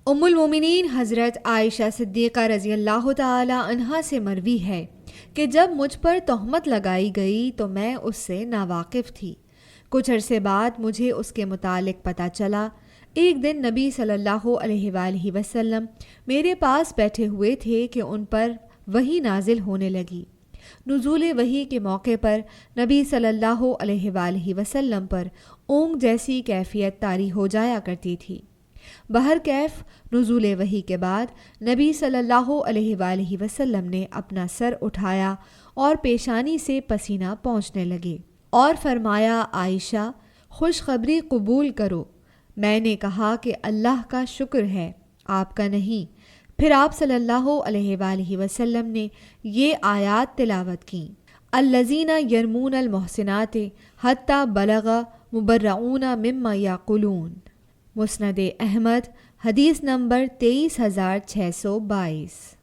ام المومنین حضرت عائشہ صدیقہ رضی اللہ تعالی عنہا سے مروی ہے کہ جب مجھ پر تہمت لگائی گئی تو میں اس سے ناواقف تھی۔ کچھ عرصے بعد مجھے اس کے متعلق پتہ چلا۔ ایک دن نبی صلی اللہ علیہ وآلہ وسلم میرے پاس بیٹھے ہوئے تھے کہ ان پر وحی نازل ہونے لگی۔ نزول وحی کے موقع پر نبی صلی اللہ علیہ وآلہ وسلم پر اونگ جیسی کیفیت طاری ہو جایا کرتی تھی۔ بہرکیف نزول وحی کے بعد نبی صلی اللہ علیہ وآلہ وسلم نے اپنا سر اٹھایا اور پیشانی سے پسینہ پہنچنے لگے اور فرمایا، عائشہ خوشخبری قبول کرو۔ میں نے کہا کہ اللہ کا شکر ہے، آپ کا نہیں۔ پھر آپ صلی اللہ علیہ وآلہ وسلم نے یہ آیات تلاوت کیں، الذین یرمون المحصنات حتی بلغ مبرؤون مما یقولون۔ مسند احمد حدیث نمبر 23622۔